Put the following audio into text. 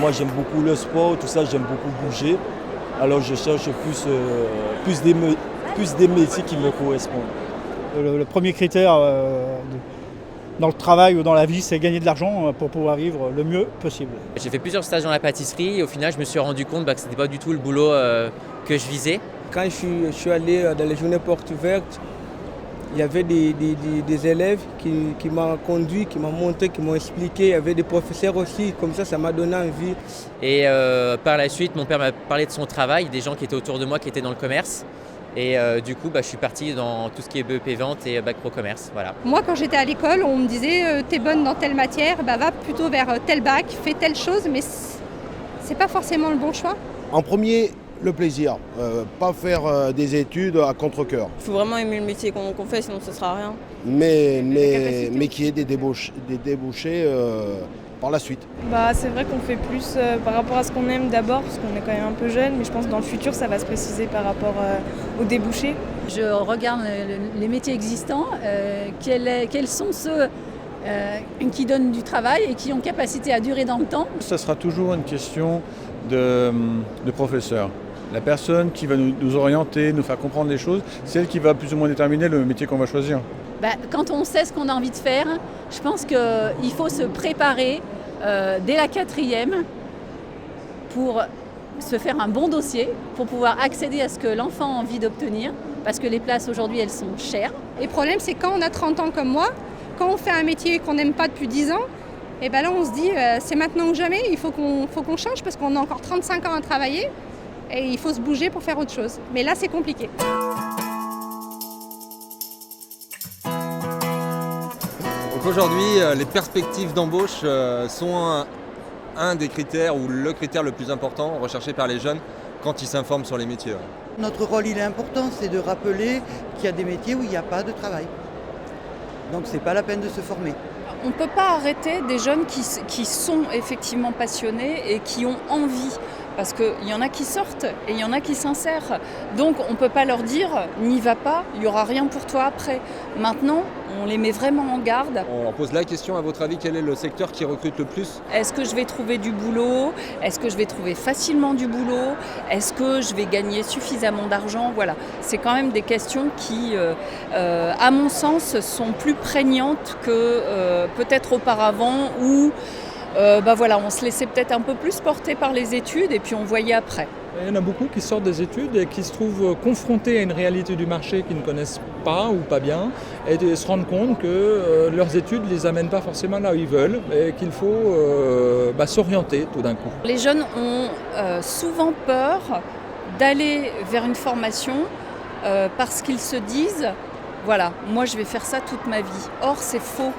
Moi, j'aime beaucoup le sport, tout ça, j'aime beaucoup bouger. Alors, je cherche plus des métiers qui me correspondent. Le premier critère dans le travail ou dans la vie, c'est gagner de l'argent pour pouvoir vivre le mieux possible. J'ai fait plusieurs stages dans la pâtisserie et au final, je me suis rendu compte que ce n'était pas du tout le boulot que je visais. Quand je suis allé dans les journées portes ouvertes, il y avait des élèves qui m'ont conduit, qui m'ont montré, qui m'ont expliqué. Il y avait des professeurs aussi, comme ça m'a donné envie. Et par la suite, mon père m'a parlé de son travail, des gens qui étaient autour de moi qui étaient dans le commerce. Et du coup, je suis parti dans tout ce qui est BEP Vente et Bac Pro Commerce. Voilà. Moi, quand j'étais à l'école, on me disait t'es bonne dans telle matière, va plutôt vers tel bac, fais telle chose, mais c'est pas forcément le bon choix. En premier, le plaisir, pas faire des études à contre-cœur. Il faut vraiment aimer le métier qu'on fait, sinon ça ne sert à rien. Mais qu'il y ait des débouchés par la suite. C'est vrai qu'on fait plus par rapport à ce qu'on aime d'abord, parce qu'on est quand même un peu jeune, mais je pense que dans le futur, ça va se préciser par rapport aux débouchés. Je regarde les métiers existants, quels sont ceux qui donnent du travail et qui ont capacité à durer dans le temps. Ça sera toujours une question de professeur. La personne qui va nous orienter, nous faire comprendre les choses, c'est elle qui va plus ou moins déterminer le métier qu'on va choisir. Quand on sait ce qu'on a envie de faire, je pense qu'il faut se préparer dès la 4e pour se faire un bon dossier, pour pouvoir accéder à ce que l'enfant a envie d'obtenir, parce que les places aujourd'hui, elles sont chères. Et le problème, c'est quand on a 30 ans comme moi, quand on fait un métier qu'on n'aime pas depuis 10 ans, et là on se dit c'est maintenant ou jamais, il faut qu'on change parce qu'on a encore 35 ans à travailler et il faut se bouger pour faire autre chose. Mais là, c'est compliqué. Aujourd'hui, les perspectives d'embauche sont un des critères ou le critère le plus important recherché par les jeunes quand ils s'informent sur les métiers. Notre rôle, il est important, c'est de rappeler qu'il y a des métiers où il n'y a pas de travail. Donc c'est pas la peine de se former. On ne peut pas arrêter des jeunes qui sont effectivement passionnés et qui ont envie. Parce qu'il y en a qui sortent et il y en a qui s'insèrent. Donc on ne peut pas leur dire « n'y va pas, il n'y aura rien pour toi après ». Maintenant, on les met vraiment en garde. On leur pose la question, à votre avis, quel est le secteur qui recrute le plus ? Est-ce que je vais trouver du boulot ? Est-ce que je vais trouver facilement du boulot ? Est-ce que je vais gagner suffisamment d'argent ? Voilà, c'est quand même des questions qui, à mon sens, sont plus prégnantes que peut-être auparavant où on se laissait peut-être un peu plus porter par les études et puis on voyait après. Il y en a beaucoup qui sortent des études et qui se trouvent confrontés à une réalité du marché qu'ils ne connaissent pas ou pas bien et se rendent compte que leurs études ne les amènent pas forcément là où ils veulent et qu'il faut s'orienter tout d'un coup. Les jeunes ont souvent peur d'aller vers une formation parce qu'ils se disent « voilà, moi je vais faire ça toute ma vie ». Or c'est faux.